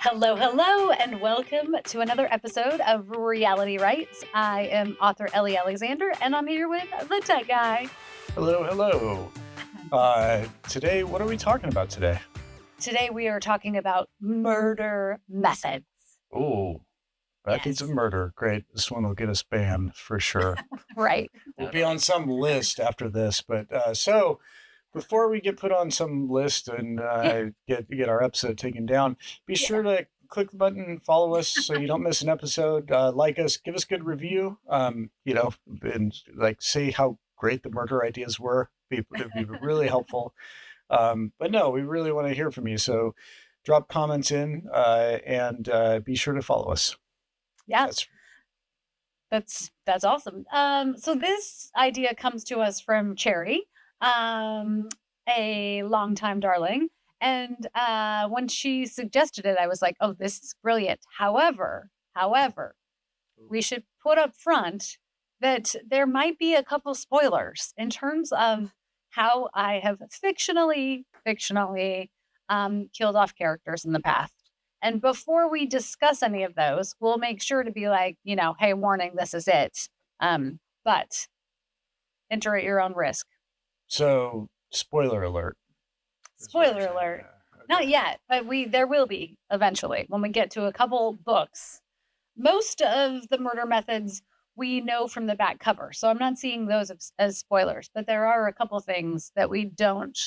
Hello, hello, and welcome to another episode of Reality Rights. I am author Ellie Alexander, and I'm here with the tech guy. Hello, hello. Today, what are we talking about today? Today we are talking about murder methods. Oh, methods of murder. Great. This one will get us banned for sure. Right. We'll be on some list after this. But so before we get put on some list and get our episode taken down, be sure to click the button and follow us so you don't miss an episode. Like us, give us a good review. And like say how great the murder ideas were. It'd be really helpful. But no, we really want to hear from you. So drop comments in and be sure to follow us. Yeah. That's awesome. So this idea comes to us from Cherry, a longtime darling. And when she suggested it, I was like, oh, this is brilliant. However, we should put up front that there might be a couple spoilers in terms of how I have fictionally killed off characters in the past. And before we discuss any of those, we'll make sure to be like, hey, warning, this is it. But enter at your own risk. So spoiler alert. Spoiler alert. Yeah. Okay. Not yet, but there will be eventually when we get to a couple books. Most of the murder methods we know from the back cover, so I'm not seeing those as spoilers, but there are a couple things that we don't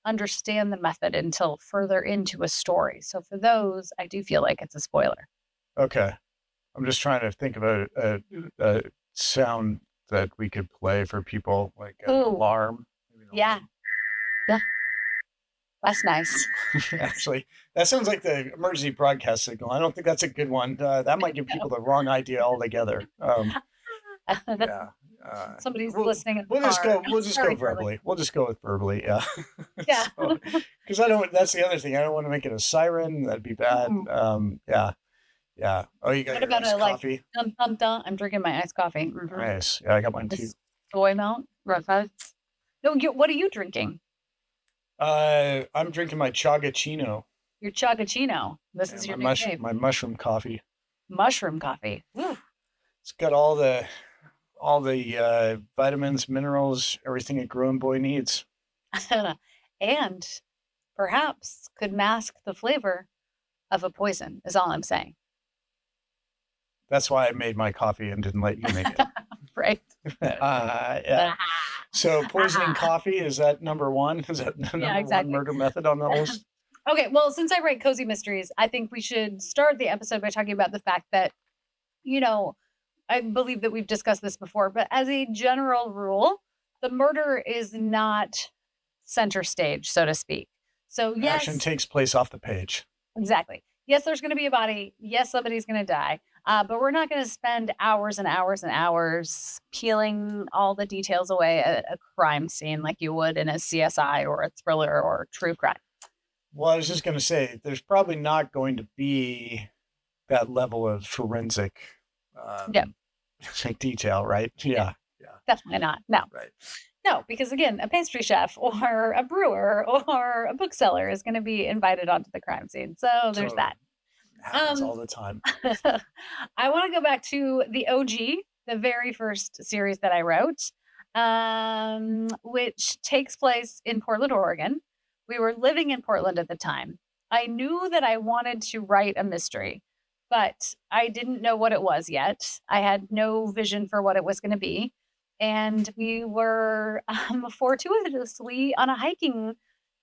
understand the method until further into a story. So for those, I do feel like it's a spoiler. Okay. I'm just trying to think of a sound that we could play for people, like an alarm. Yeah. That's nice. Actually, that sounds like the emergency broadcast signal. I don't think that's a good one. That might give people the wrong idea altogether. Yeah. Somebody's listening. We'll just go verbally. We'll just go with verbally. Yeah. Yeah. Because that's the other thing. I don't want to make it a siren. That'd be bad. Yeah. Yeah. Oh, you got what about iced coffee? Dun, dun, dun. I'm drinking my iced coffee. Mm-hmm. Nice. Yeah, I got mine too. Soy milk. No, what are you drinking? I'm drinking my chagachino. Your chagachino. This is your my mushroom coffee. Mushroom coffee. Woo. It's got all the vitamins, minerals, everything a growing boy needs. And perhaps could mask the flavor of a poison, is all I'm saying. That's why I made my coffee and didn't let you make it. Right. Yeah. So poisoning coffee, is that number one? Is that number one murder method on the list? Okay, well, since I write cozy mysteries, I think we should start the episode by talking about the fact that, I believe that we've discussed this before, but as a general rule, the murder is not center stage, so to speak. So yes, action takes place off the page. Exactly. Yes, there's going to be a body. Yes, somebody's going to die. But we're not going to spend hours and hours and hours peeling all the details away at a crime scene like you would in a CSI or a thriller or true crime. Well, I was just going to say, there's probably not going to be that level of forensic detail, right? Yeah. Definitely not. No. Right. No, because again, a pastry chef or a brewer or a bookseller is going to be invited onto the crime scene. So there's that. Happens all the time. I want to go back to the OG, the very first series that I wrote, which takes place in Portland, Oregon. We were living in Portland at the time. I knew that I wanted to write a mystery, but I didn't know what it was yet. I had no vision for what it was going to be. And we were fortuitously on a hiking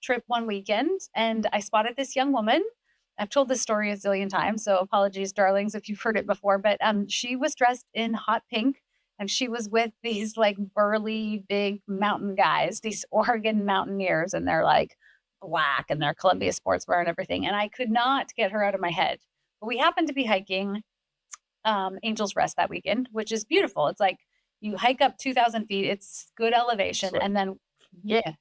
trip one weekend, and I spotted this young woman. I've told this story a zillion times, so apologies, darlings, if you've heard it before. But she was dressed in hot pink, and she was with these like burly, big mountain guys, these Oregon mountaineers, and they're like black, and they're Columbia sportswear and everything. And I could not get her out of my head. But we happened to be hiking Angel's Rest that weekend, which is beautiful. It's like you hike up 2,000 feet. It's good elevation, and then you get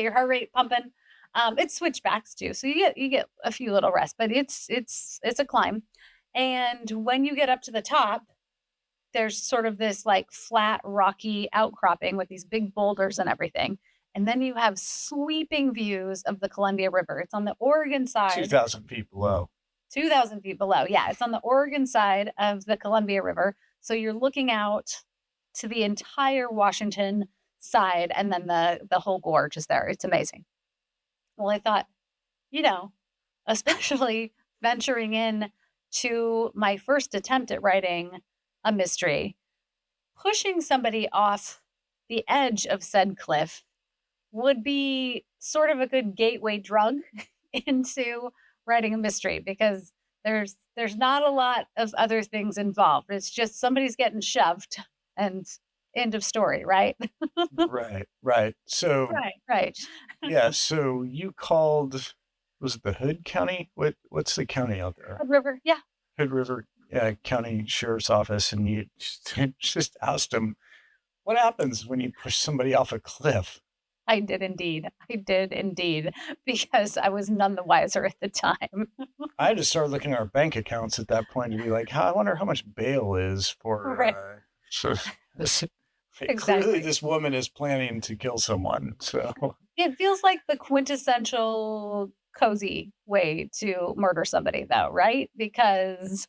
your heart rate pumping. It's switchbacks too, so you get a few little rests, but it's a climb. And when you get up to the top, there's sort of this like flat, rocky outcropping with these big boulders and everything. And then you have sweeping views of the Columbia River. It's on the Oregon side, 2,000 feet below. 2,000 feet below. Yeah, it's on the Oregon side of the Columbia River. So you're looking out to the entire Washington side, and then the whole gorge is there. It's amazing. Well, I thought, you know, especially venturing in to my first attempt at writing a mystery, pushing somebody off the edge of said cliff would be sort of a good gateway drug into writing a mystery, because there's not a lot of other things involved. It's just somebody's getting shoved and end of story, right? Right. So, Right. yeah, so you called, was it the Hood County? What's the county out there? Hood River, yeah. Hood River County Sheriff's Office, and you just asked them, what happens when you push somebody off a cliff? I did indeed, because I was none the wiser at the time. I had to start looking at our bank accounts at that point to be like, I wonder how much bail is for. Right. So Exactly. clearly, this woman is planning to kill someone. So It feels like the quintessential cozy way to murder somebody, though, right? Because,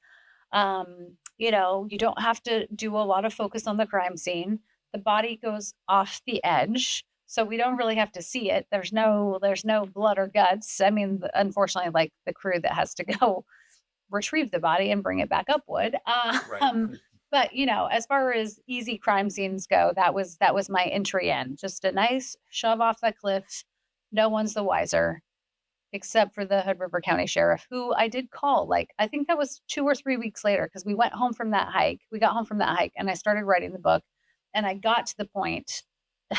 you don't have to do a lot of focus on the crime scene. The body goes off the edge, so we don't really have to see it. There's no blood or guts. I mean, unfortunately, like the crew that has to go retrieve the body and bring it back up would. Right. But as far as easy crime scenes go, that was my entry in. Just a nice shove off that cliff. No one's the wiser, except for the Hood River County Sheriff, who I did call. Like, I think that was 2 or 3 weeks later, because we went home from that hike. We got home from that hike, and I started writing the book. And I got to the point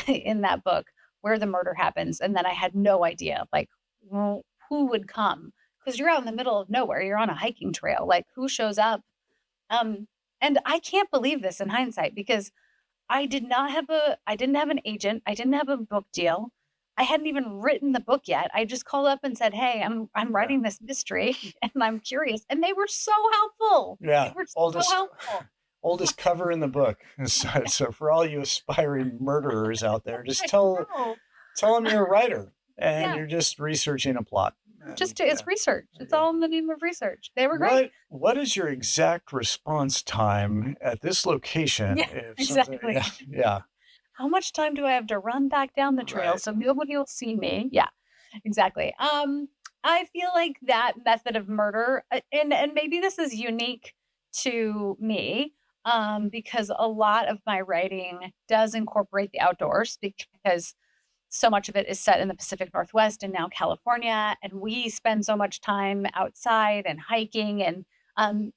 in that book where the murder happens, and then I had no idea, like, well, who would come? Because you're out in the middle of nowhere. You're on a hiking trail. Like, who shows up? And I can't believe this in hindsight, because I didn't have an agent. I didn't have a book deal. I hadn't even written the book yet. I just called up and said, "Hey, I'm writing this mystery and I'm curious." And they were so helpful. Yeah, They were so helpful. oldest cover in the book. So for all you aspiring murderers out there, just tell them you're a writer and Yeah. you're just researching a plot. It's research. It's all in the name of research. They were great. What is your exact response time at this location? Yeah, If something- exactly. yeah. How much time do I have to run back down the trail Right. so nobody will see me? Yeah, exactly. I feel like that method of murder, and maybe this is unique to me, because a lot of my writing does incorporate the outdoors, because so much of it is set in the Pacific Northwest and now California, and we spend so much time outside and hiking, and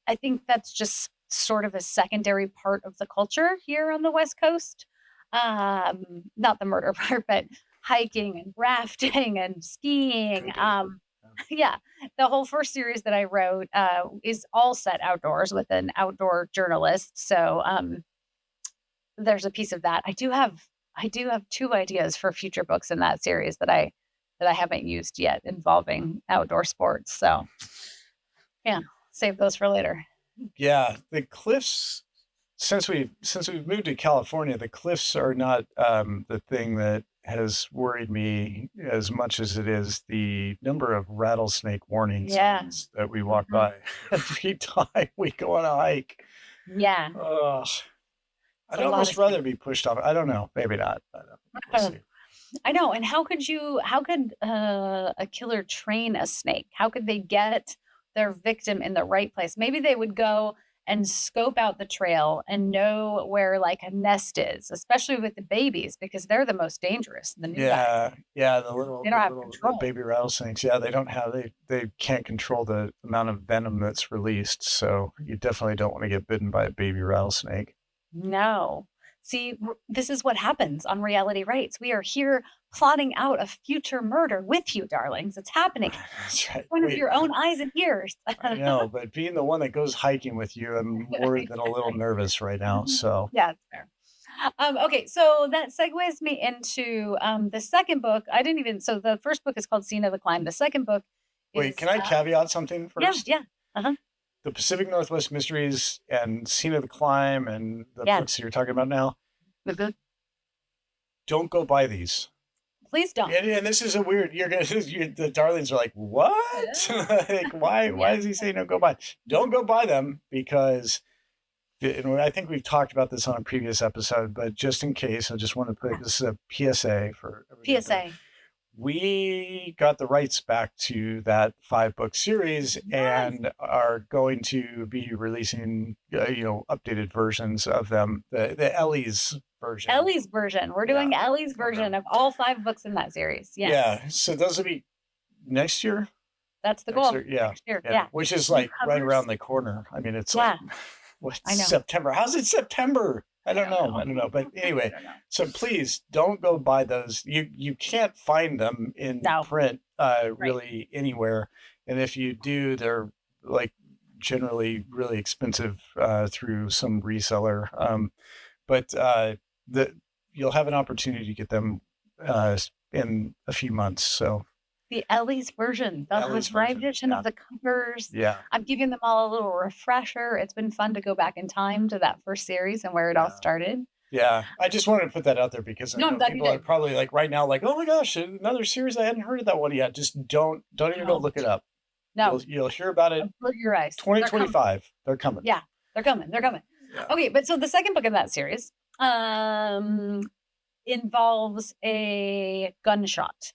I think that's just sort of a secondary part of the culture here on the West Coast. Not the murder part, but hiking and rafting and skiing. Could be. Yeah, the whole first series that I wrote is all set outdoors with an outdoor journalist. So there's a piece of that. I do have 2 ideas for future books in that series that I haven't used yet, involving outdoor sports. So yeah, save those for later. Yeah, the cliffs. Since we've moved to California, the cliffs are not the thing that has worried me as much as it is the number of rattlesnake warning Yeah. signs that we walk Mhm. by every time we go on a hike. Yeah. Ugh. I'd a lot almost of rather be pushed off. I don't know. Maybe not. I don't know. We'll see. I know. And how could a killer train a snake? How could they get their victim in the right place? Maybe they would go and scope out the trail and know where like a nest is, especially with the babies, because they're the most dangerous. The new guys. Yeah, They don't have the control. baby rattlesnakes. Yeah, they can't control the amount of venom that's released. So you definitely don't want to get bitten by a baby rattlesnake. No. See, this is what happens on Reality Rights. We are here plotting out a future murder with you, darlings. It's happening in That's right. front of Wait, your own eyes and ears. I know, but being the one that goes hiking with you, I'm more than a little nervous right now. So Yeah, it's fair. Okay, so that segues me into the second book. So the first book is called Scene of the Climb. The second book wait, is can I caveat something first? yeah. Uh-huh. The Pacific Northwest Mysteries and Scene of the Climb and the Yeah. books that you're talking about now, The book. don't go buy these. Please don't. And this is a weird. The darlings are like, what? Like, why Yeah. does he say no? Go buy. Don't go buy them because. And I think we've talked about this on a previous episode, but just in case, I just want to put this is a PSA for everybody. PSA. We got the rights back to that 5-book series and are going to be releasing, updated versions of them. The Ellie's version. Ellie's version. We're doing Ellie's version of all 5 books in that series. Yes. Yeah. So those will be next year. That's the goal. Yeah. Next year. Yeah. Which is like right around the corner. I mean, it's like, what's September? How's it September? I don't know. But anyway, so please don't go buy those. You can't find them in print really anywhere. And if you do, they're like generally really expensive through some reseller. But you'll have an opportunity to get them in a few months. So the Ellie's version, the edition of the covers. Yeah. I'm giving them all a little refresher. It's been fun to go back in time to that first series and where it all started. Yeah. I just wanted to put that out there because I know people are probably like right now, like, oh my gosh, another series. I hadn't heard of that one yet. Just don't even go look it up. No. You'll hear about it. Put your eyes. 2025. They're coming. Yeah. They're coming. Yeah. Okay. But so the second book in that series involves a gunshot.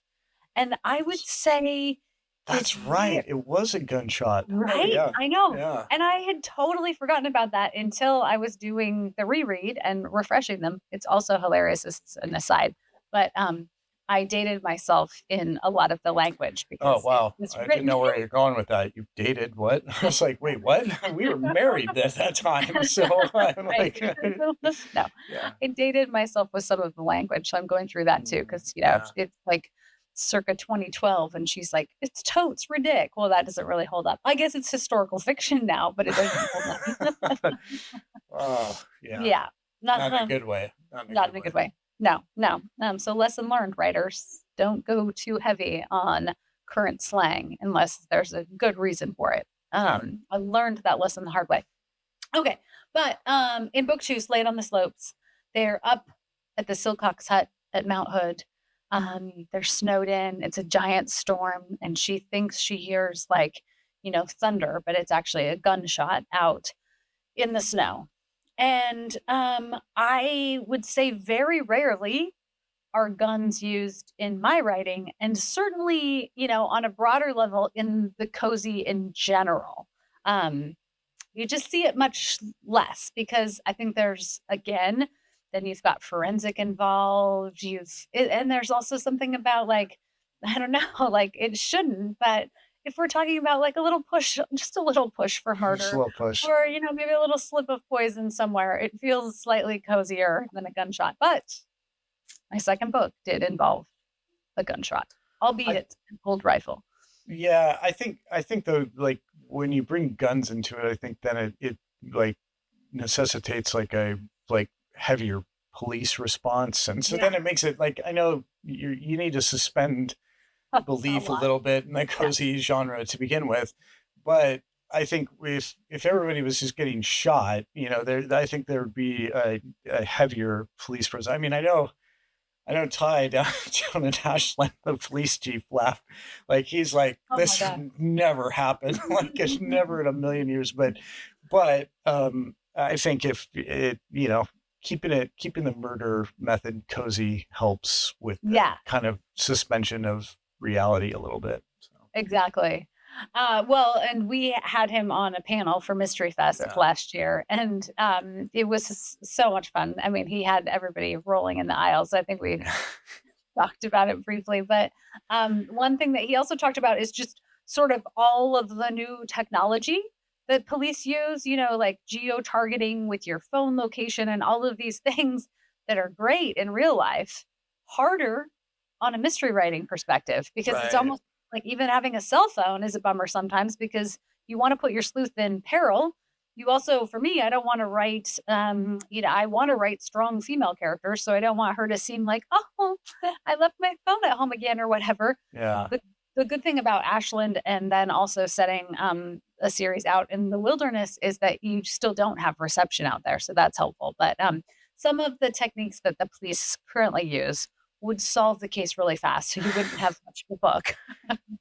And I would say that's right. It was a gunshot. Right? Oh, yeah. I know. Yeah. And I had totally forgotten about that until I was doing the reread and refreshing them. It's also hilarious as an aside. But I dated myself in a lot of the language because I didn't know where you're going with that. You dated what? I was like, wait, what? We were married at that time. So I'm like no. Yeah. I dated myself with some of the language. So I'm going through that too, because it's like circa 2012 and she's like, it's totes ridic. Well, that doesn't really hold up. I guess it's historical fiction now, but it doesn't hold up. Oh, yeah. Yeah. Not in a good way. Not in a good way. No. So lesson learned, writers. Don't go too heavy on current slang unless there's a good reason for it. I learned that lesson the hard way. Okay. But in book 2, Slade on the Slopes, they're up at the Silcox hut at Mount Hood. They're snowed in. It's a giant storm, and she thinks she hears thunder, but it's actually a gunshot out in the snow. And I would say very rarely are guns used in my writing, and certainly, on a broader level in the cozy in general. You just see it much less because I think there's, again, then you've got forensic involved. And there's also something about I don't know, it shouldn't, but if we're talking about a little push, just a little push for murder, just a little push, or maybe a little slip of poison somewhere, it feels slightly cozier than a gunshot. But my second book did involve a gunshot, albeit an old rifle. Yeah, I think though, when you bring guns into it, I think then it necessitates a heavier police response, and so then it makes it I know you need to suspend belief a little bit in the cozy genre to begin with, but I think if everybody was just getting shot, I think there would be a heavier police presence. I mean, I know Ty down in Ashland, the police chief, laughed he's like, this never happened, it's never in a million years, but I think if it keeping the murder method cozy helps with the kind of suspension of reality a little bit. So. Exactly. And we had him on a panel for Mystery Fest last year, and it was so much fun. I mean, he had everybody rolling in the aisles. I think we talked about it briefly, but one thing that he also talked about is just sort of all of the new technology that police use, geo-targeting with your phone location and all of these things that are great in real life, harder on a mystery writing perspective, because it's almost even having a cell phone is a bummer sometimes because you want to put your sleuth in peril. You also, for me, I don't want to write, I want to write strong female characters. So I don't want her to seem like, oh, I left my phone at home again or whatever. Yeah. The good thing about Ashland and then also setting a series out in the wilderness is that you still don't have reception out there. So that's helpful. But some of the techniques that the police currently use would solve the case really fast. So you wouldn't have much of a book.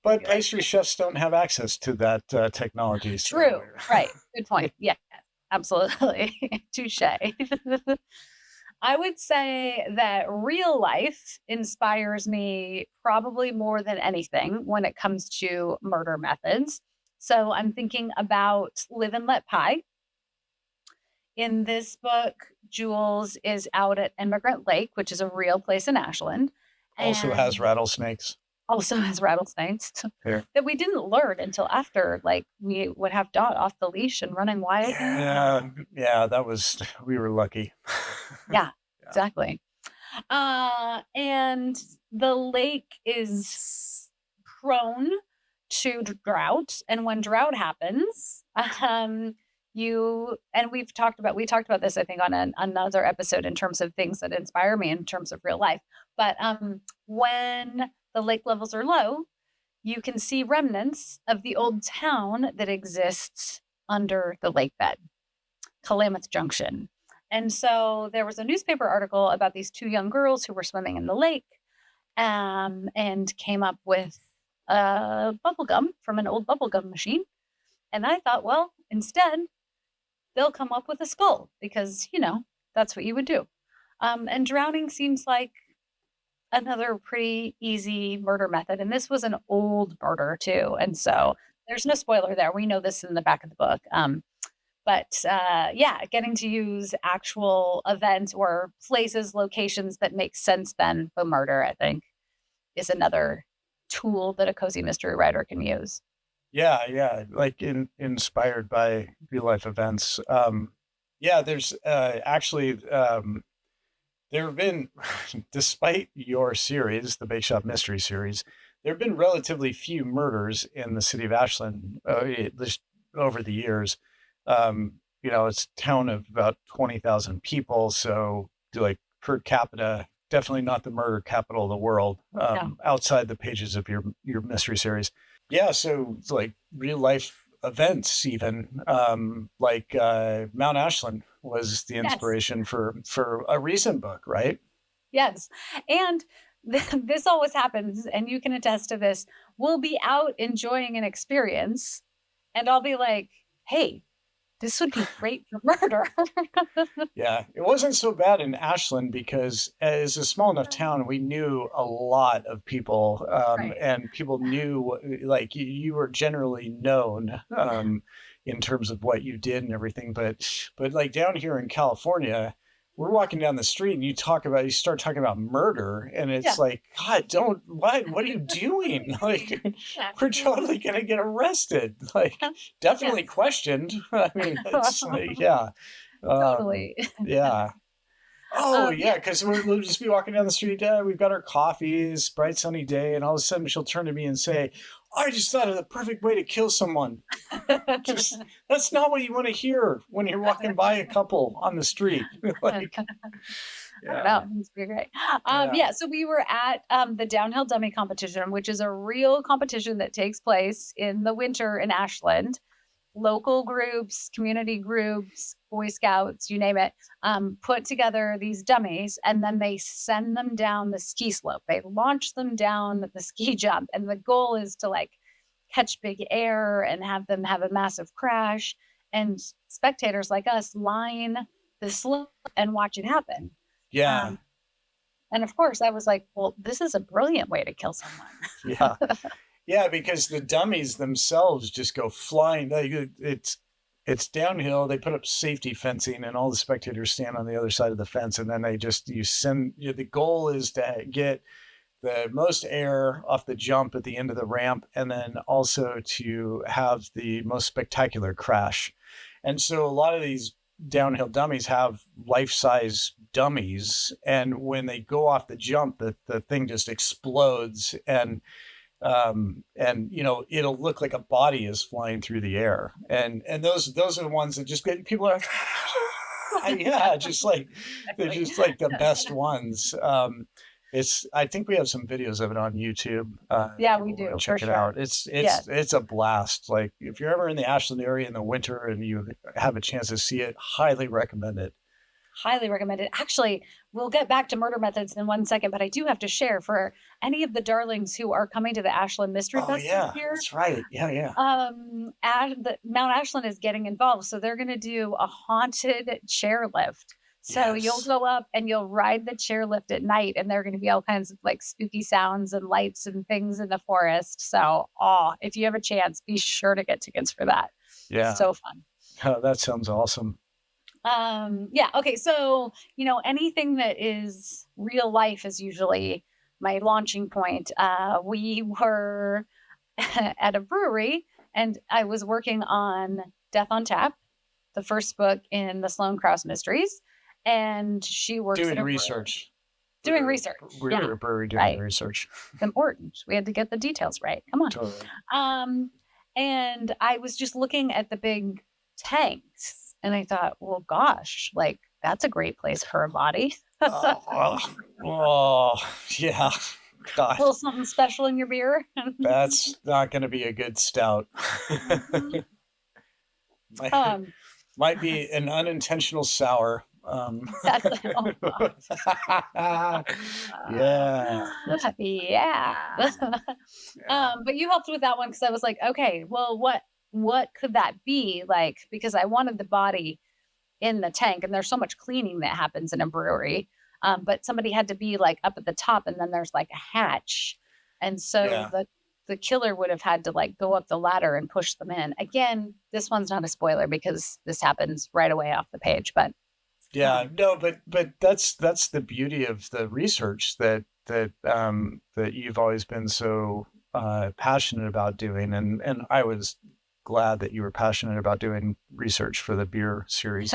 But pastry chefs don't have access to that technology. True. Right. Good point. Yeah, absolutely. Touche. I would say that real life inspires me probably more than anything when it comes to murder methods. So I'm thinking about Live and Let Pie. In this book, Jules is out at Immigrant Lake, which is a real place in Ashland, Also has and rattlesnakes. also has rattlesnakes Here. that we didn't learn until after, like, we would have Dot off the leash and running wild. Yeah, we were lucky. Yeah, exactly. And the lake is prone to drought, and when drought happens, we talked about this, I think, on another episode in terms of things that inspire me in terms of real life. But when the lake levels are low, you can see remnants of the old town that exists under the lake bed, Klamath Junction. And so there was a newspaper article about these two young girls who were swimming in the lake, and came up with bubble gum from an old bubble gum machine. And I thought, well, instead, they'll come up with a skull because, that's what you would do. And drowning seems like another pretty easy murder method. And this was an old murder too. And so there's no spoiler there. We know this in the back of the book. But getting to use actual events or places, locations that make sense then for murder, I think, is another tool that a cozy mystery writer can use. Yeah, like inspired by real life events. There's actually there have been, despite your series, the Bake Shop Mystery series, there have been relatively few murders in the city of Ashland, at least over the years. It's a town of about 20,000 people, so like per capita, definitely not the murder capital of the world, No. outside the pages of your mystery series. Yeah, so it's like real life events, even like Mount Ashland was the Yes. inspiration for a recent book, right? Yes. And this always happens, and you can attest to this. We'll be out enjoying an experience, and I'll be like, hey, this would be great for murder. Yeah, it wasn't so bad in Ashland because as a small enough town, we knew a lot of people, Right. and people knew, like, you were generally known in terms of what you did and everything. But like down here in California, we're walking down the street and you start talking about murder, and it's Yeah. like, God, what are you doing? Like, Yeah. we're totally gonna get arrested. Like, definitely questioned. I mean, it's like, yeah. Totally. Yeah. Oh, yeah, Yeah. because we'll just be walking down the street. We've got our coffees, bright sunny day, and all of a sudden she'll turn to me and say, "I just thought of the perfect way to kill someone." Just that's not what you want to hear when you're walking by a couple on the street. Like, I don't yeah, know. It's pretty great. yeah, So we were at the Downhill Dummy Competition, which is a real competition that takes place in the winter in Ashland. Local groups, community groups, Boy Scouts, you name it, put together these dummies, and then they send them down the ski slope. They launch them down the ski jump, and the goal is to like catch big air and have them have a massive crash. And spectators like us line the slope and watch it happen. yeah, Um, and of course, I was like, well, this is a brilliant way to kill someone. yeah. Yeah, because the dummies themselves just go flying. It's downhill. They put up safety fencing, and all the spectators stand on the other side of the fence. And then the goal is to get the most air off the jump at the end of the ramp, and then also to have the most spectacular crash. And so a lot of these downhill dummies have life-size dummies, and when they go off the jump, the thing just explodes, and it'll look like a body is flying through the air, and those are the ones that just get people are yeah, just like they're just like the best ones. I think we have some videos of it on YouTube. Yeah, if we people do, wanna for check it sure. out. Yeah. It's a blast. Like, if you're ever in the Ashland area in the winter and you have a chance to see it, highly recommend it. highly recommend it. Actually, we'll get back to murder methods in 1 second, but I do have to share for any of the darlings who are coming to the Ashland Mystery Oh Fest this yeah, year. that's right. Yeah, yeah. Mount Ashland is getting involved, so they're going to do a haunted chairlift. So you'll Yes. go up and you'll ride the chairlift at night, and there are going to be all kinds of like spooky sounds and lights and things in the forest. So, if you have a chance, be sure to get tickets for that. Yeah. So fun. Oh, that sounds awesome. Yeah, okay. So, anything that is real life is usually my launching point. We were at a brewery and I was working on Death on Tap, the first book in the Sloane Krause mysteries. And she works Doing at a brewery. research. Doing research. We're Yeah, at a brewery doing right. research. It's important. We had to get the details right. Come on. Totally. And I was just looking at the big tanks and I thought, well, gosh, like that's a great place for a body. Oh, yeah. A God, little something special in your beer. that's not going to be a good stout. Might be an unintentional sour. Exactly. Oh, God. Yeah. Yeah. But you helped with that one because I was like, okay, well, what could that be like? Because I wanted the body in the tank, and there's so much cleaning that happens in a brewery. But somebody had to be like up at the top, and then there's like a hatch, and so Yeah. the killer would have had to like go up the ladder and push them in. Again, this one's not a spoiler because this happens right away off the page, but Yeah, no, but that's the beauty of the research that you've always been so passionate about doing, and I was glad that you were passionate about doing research for the beer series.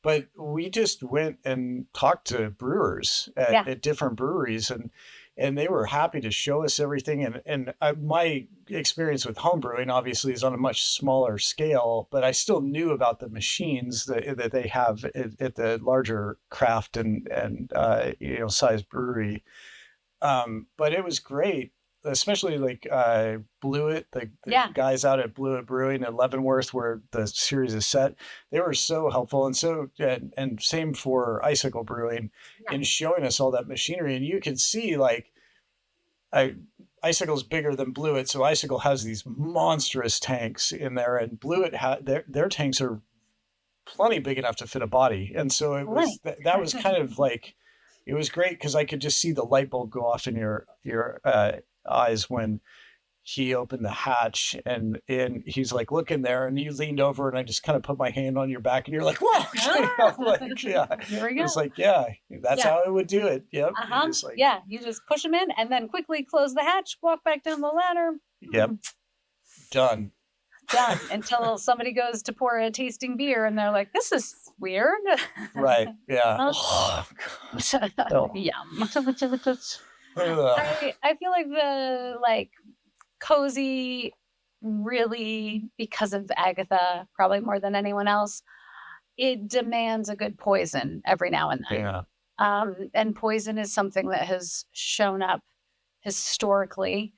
But we just went and talked to brewers Yeah. at different breweries, and they were happy to show us everything. And my experience with homebrewing obviously is on a much smaller scale, but I still knew about the machines that they have at the larger craft and size brewery. But it was great, especially like Blewett, the Yeah. guys out at Blewett Brewing at Leavenworth, where the series is set. They were so helpful, and same for Icicle Brewing Yeah. in showing us all that machinery. And you can see like Icicle's bigger than Blewett, so Icicle has these monstrous tanks in there, and Blewett their tanks are plenty big enough to fit a body. And so it was that was kind of like, it was great because I could just see the light bulb go off in your eyes when he opened the hatch, and he's like, look in there, and you leaned over and I just kind of put my hand on your back and you're like, whoa. Like, yeah. Here we go. It's like, yeah, that's how I would do it. Yep. Just like, yeah, you just push them in and then quickly close the hatch, walk back down the ladder. Yep. Done until somebody goes to pour a tasting beer and they're like, this is weird. Right. Yeah. Yum. I feel like the cozy, really, because of Agatha, probably more than anyone else, it demands a good poison every now and then. Yeah. And poison is something that has shown up historically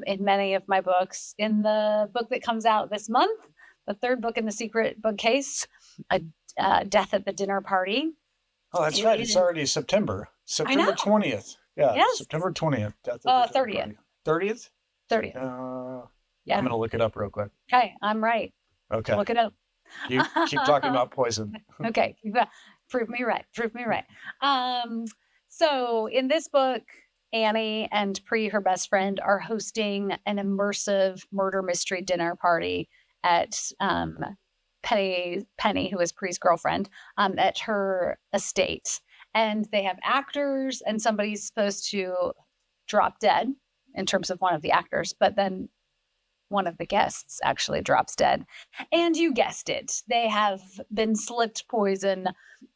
in many of my books. In the book that comes out this month, the third book in the secret bookcase, Death at the Dinner Party. Oh, that's right. It's already September 20th. Yeah. Yes. September 20th. 30th. 30th? 30th. Yeah. I'm going to look it up real quick. Okay. I'm right. Okay. Look it up. You keep talking about poison. Okay. Prove me right. So in this book, Annie and Pri, her best friend, are hosting an immersive murder mystery dinner party at Penny, who is Pri's girlfriend, at her estate. And they have actors, and somebody's supposed to drop dead in terms of one of the actors, but then one of the guests actually drops dead. And you guessed it, they have been slipped poison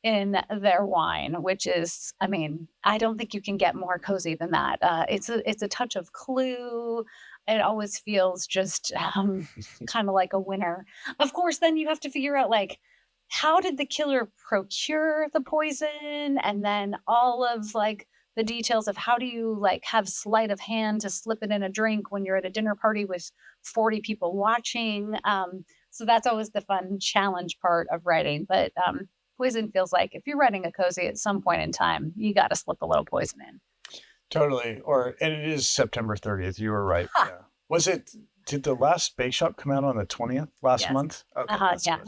in their wine, which is, I mean, I don't think you can get more cozy than that. It's a touch of Clue. It always feels just kind of like a winner. Of course, then you have to figure out like, how did the killer procure the poison? And then all of like the details of how do you like have sleight of hand to slip it in a drink when you're at a dinner party with 40 people watching. So that's always the fun challenge part of writing. But poison feels like. If you're writing a cozy at some point in time, you got to slip a little poison in. Totally. And it is September 30th. You were right. Huh. Yeah. Did the last Bake Shop come out on the 20th last month? Okay. Yeah.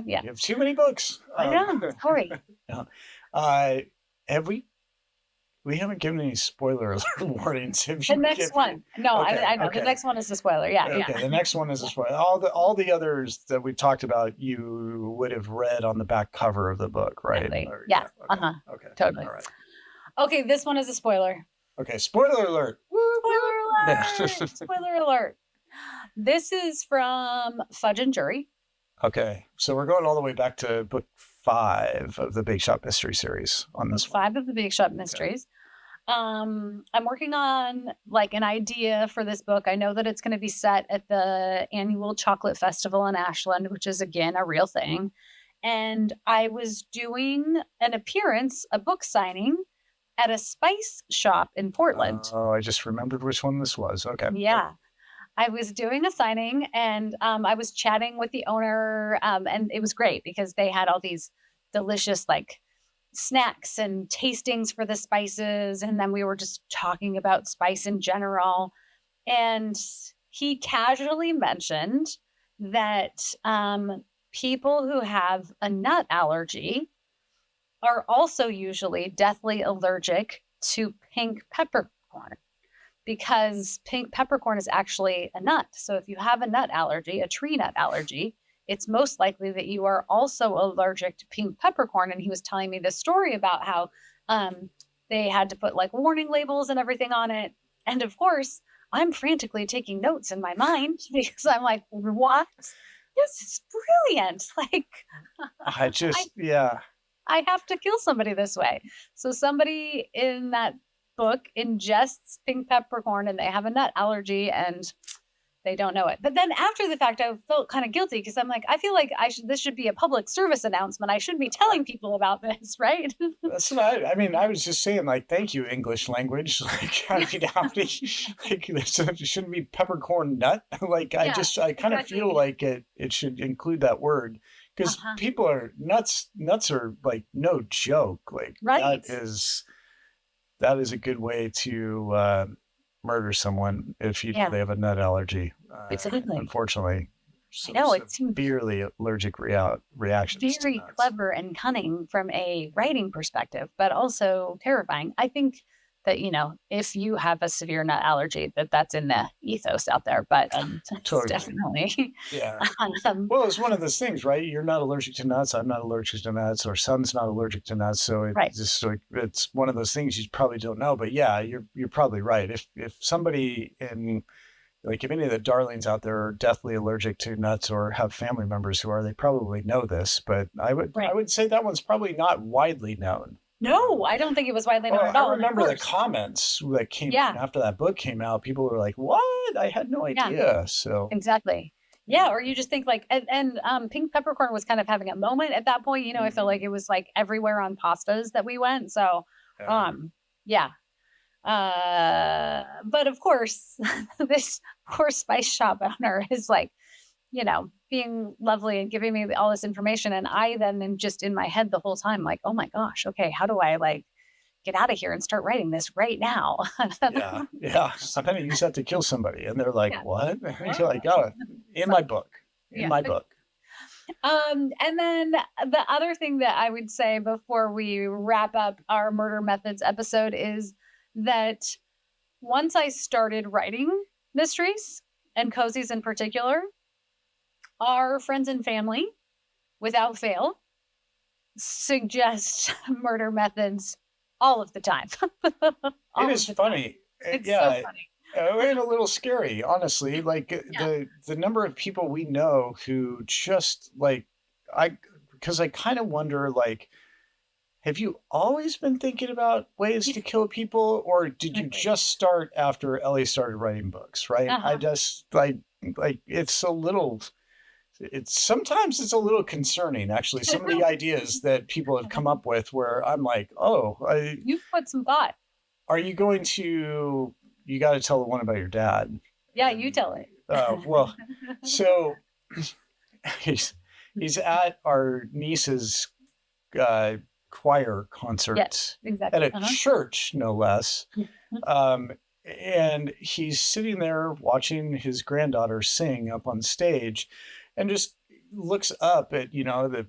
Yeah. You have too many books. I know. Sorry. Yeah. We haven't given any spoiler alert warnings. The next one. No, Okay, I know. okay. The next one is the spoiler. Yeah. Okay, Yeah. the next one is a spoiler. All the others that we talked about, you would have read on the back cover of the book, right? Exactly. Or- Yeah. Okay. Okay. Totally. All right. Okay, this one is a spoiler. Okay. Spoiler alert. Spoiler alert! Spoiler alert. This is from Fudge and Jury. Okay. So we're going all the way back to book 5 of the Bake Shop Mystery Series on this one. 5 of the Bake Shop Mysteries. I'm working on like an idea for this book. I know that it's going to be set at the annual chocolate festival in Ashland, which is again a real thing. And I was doing an appearance, a book signing at a spice shop in Portland. Oh, I just remembered which one this was. Okay. Yeah. I was doing a signing and I was chatting with the owner and it was great because they had all these delicious like snacks and tastings for the spices. And then we were just talking about spice in general. And he casually mentioned that people who have a nut allergy are also usually deathly allergic to pink peppercorn because pink peppercorn is actually a nut. So if you have a nut allergy, a tree nut allergy, it's most likely that you are also allergic to pink peppercorn. And he was telling me this story about how they had to put like warning labels and everything on it. And of course, I'm frantically taking notes in my mind because I'm like, what? This is brilliant. Like, I have to kill somebody this way. So somebody in that book ingests pink peppercorn and they have a nut allergy and they don't know it. But then after the fact, I felt kind of guilty because I'm like, I feel like this should be a public service announcement. I should be telling people about this, right? That's what I mean, I was just saying, like, thank you, English language. Like, I mean, it shouldn't be peppercorn nut. Like, I kind of feel like it should include that word because people are nuts are like no joke. Like, right. that is a good way to murder someone if they have a nut allergy. Absolutely. Unfortunately. It's severely allergic reactions. Very clever and cunning from a writing perspective, but also terrifying. I think that, if you have a severe nut allergy, that's in the ethos out there, but totally. Definitely. Yeah. Well, it's one of those things, right? You're not allergic to nuts. I'm not allergic to nuts. Our son's not allergic to nuts. So it's one of those things you probably don't know. But yeah, you're probably right. If somebody if any of the darlings out there are deathly allergic to nuts or have family members who are, they probably know this. But I would say that one's probably not widely known. No, I don't think it was widely known at all. I remember the comments that came after that book came out. People were like, "What? I had no idea." Yeah. So exactly, yeah. Or you just think like, and pink peppercorn was kind of having a moment at that point. I felt like it was like everywhere on pastas that we went. So, yeah. But of course, this poor spice shop owner is like, being lovely and giving me all this information. And I then am just in my head the whole time, like, oh my gosh, okay, how do I like get out of here and start writing this right now? Yeah. I'm going to use that to kill somebody. And they're like, what? You're like, oh, in my book. My book. And then the other thing that I would say before we wrap up our murder methods episode is that once I started writing mysteries and cozies in particular, our friends and family, without fail, suggest murder methods all of the time. It is funny. It's so funny. And a little scary, honestly. Like the number of people we know who just because I kind of wonder, like, have you always been thinking about ways to kill people, or did you just start after Ellie started writing books? Right? I just like it's a little. Sometimes it's a little concerning, actually. Some of the ideas that people have come up with, where I'm like, you've put some thought. Are you going to? You got to tell the one about your dad. Yeah, you tell it. Well, so he's at our niece's choir concert Yes, at exactly. a church, no less. Um, and he's sitting there watching his granddaughter sing up on stage and just looks up at, the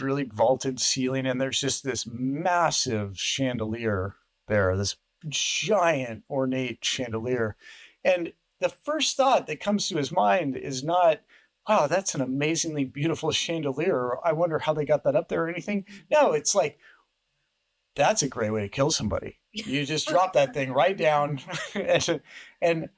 really vaulted ceiling. And there's just this massive chandelier there, this giant ornate chandelier. And the first thought that comes to his mind is not, wow, that's an amazingly beautiful chandelier, or I wonder how they got that up there or anything. No, it's like, that's a great way to kill somebody. You just drop that thing right down. And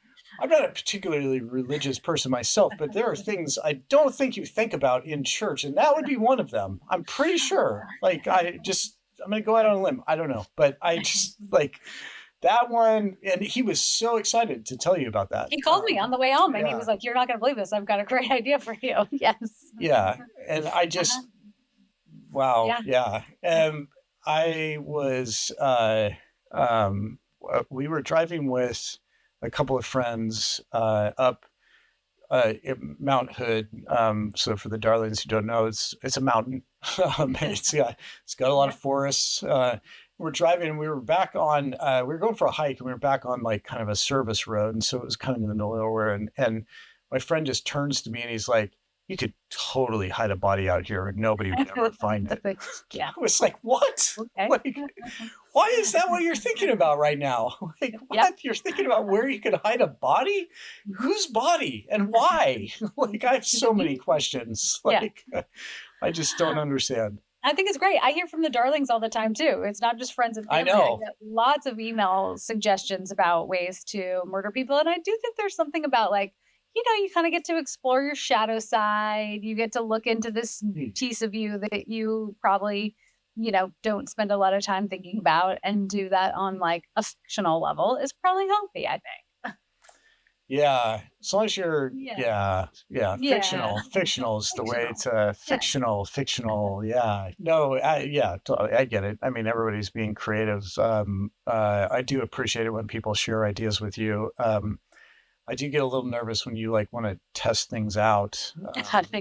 I'm not a particularly religious person myself, but there are things I don't think you think about in church, and that would be one of them. I'm pretty sure. Like, I'm going to go out on a limb. I don't know, but I just like that one. And he was so excited to tell you about that. He called me on the way home and he yeah. was like, "You're not going to believe this. I've got a great idea for you." Yes. Yeah. And I just, wow. Yeah. I was, we were driving with a couple of friends up Mount Hood. So for the darlings who don't know, it's a mountain. It's got a lot of forests. We're driving and we were back on, we were going for a hike and we were back on like kind of a service road. And so it was kind of in the middle of nowhere. And my friend just turns to me and he's like, "You could totally hide a body out here and nobody would ever find it." Yeah. I was like, what? Okay. Like, why is that what you're thinking about right now? Like, what? Yep. You're thinking about where you could hide a body? Whose body and why? Like, I have so many questions. Like, I just don't understand. I think it's great. I hear from the darlings all the time too. It's not just friends and family. I know. get lots of email suggestions about ways to murder people. And I do think there's something about like, you kind of get to explore your shadow side. You get to look into this piece of you that you probably, don't spend a lot of time thinking about, and do that on like a fictional level is probably healthy, I think. Yeah. As long as you're, fictional is the way to fictional. Yeah. No, totally. I get it. I mean, everybody's being creative. I do appreciate it when people share ideas with you. I do get a little nervous when you like want to test things out, kind of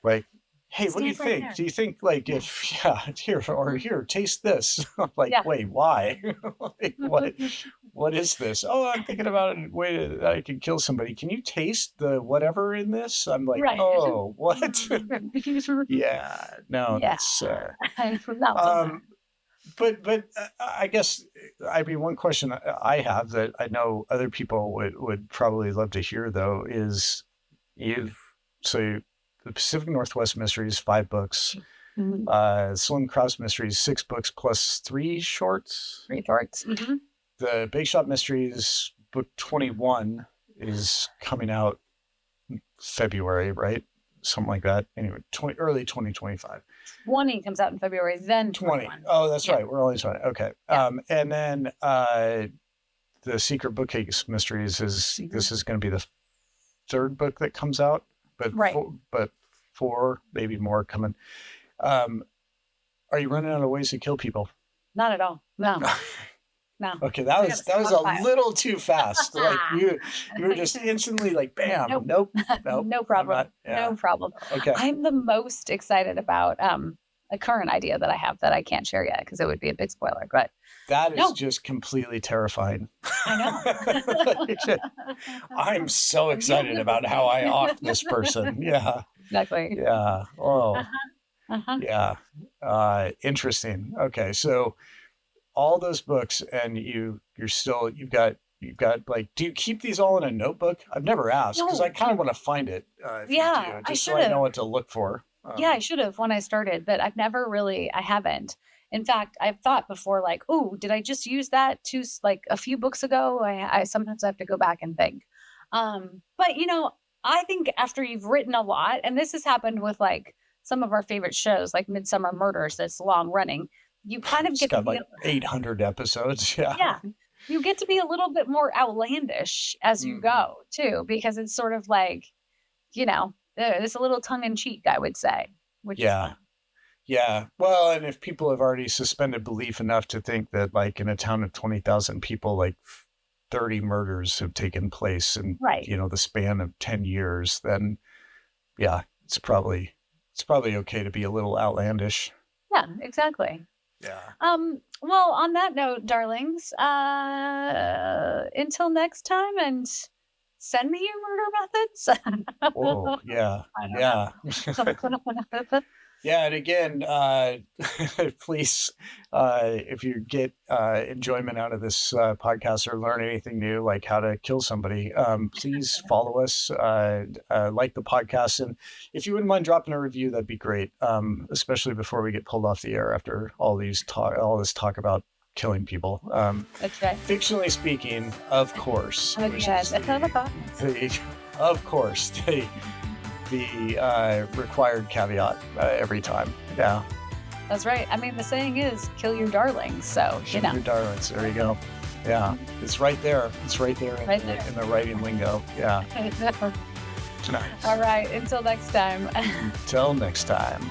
like, "Hey, what do you think? Do you think like if, here, taste this." I'm like, "Wait, why? Like, what is this? Oh, I'm thinking about a way that I can kill somebody. Can you taste the whatever in this?" I'm like, "Oh, what?" Yeah, no, that's, but I guess, one question I have that I know other people would probably love to hear though is the Pacific Northwest Mysteries, 5 books, Slim Cross Mysteries, 6 books plus 3 shorts. 3 shorts. Mm-hmm. The Bake Shop Mysteries book 21 is coming out February, right? Something like that. Anyway, early 2025. 20 comes out in February, then 20. 21. Oh, that's right. We're only 20. Okay. Yeah. And then the Secret Bookcase Mysteries this is going to be the 3rd book that comes out, but but 4, maybe more coming. Are you running out of ways to kill people? Not at all. No. No. Okay, that was a little too fast. Like you were just instantly like, bam. Nope. No problem. No problem. Okay. I'm the most excited about a current idea that I have that I can't share yet because it would be a big spoiler. But that is just completely terrifying. I know. I'm so excited about how I off this person. Yeah. Exactly. Yeah. Oh. Yeah. Interesting. Okay, so all those books, and you've got like, do you keep these all in a notebook? I've never asked because I kind of want to find it. So I know what to look for. I should have when I started, but I haven't. In fact, I've thought before, like, oh, did I just use that to like a few books ago? I sometimes have to go back and think. But I think after you've written a lot, and this has happened with like some of our favorite shows, like Midsummer Murders, that's long running. You kind of get to be 800 episodes. Yeah. Yeah. You get to be a little bit more outlandish as you go too, because it's sort of like, it's a little tongue in cheek, I would say. Which is fun. Yeah. Well, and if people have already suspended belief enough to think that like in a town of 20,000 people, like 30 murders have taken place in, the span of 10 years, then it's probably it's probably okay to be a little outlandish. Yeah, exactly. Yeah. Well, on that note, darlings, until next time, and send me your murder methods. Whoa. Yeah. I don't Yeah. know. Yeah, and again, please, if you get enjoyment out of this podcast or learn anything new, like how to kill somebody, please follow us, like the podcast, and if you wouldn't mind dropping a review, that'd be great. Especially before we get pulled off the air after all this talk about killing people. That's right. Fictionally speaking, of course. Yes. Of course, the required caveat every time. Yeah. That's right. I mean, the saying is "kill your darlings." So Kill your darlings. There you go. Yeah, it's right there. It's right there, in the writing lingo. Yeah. All right. Until next time. Till next time.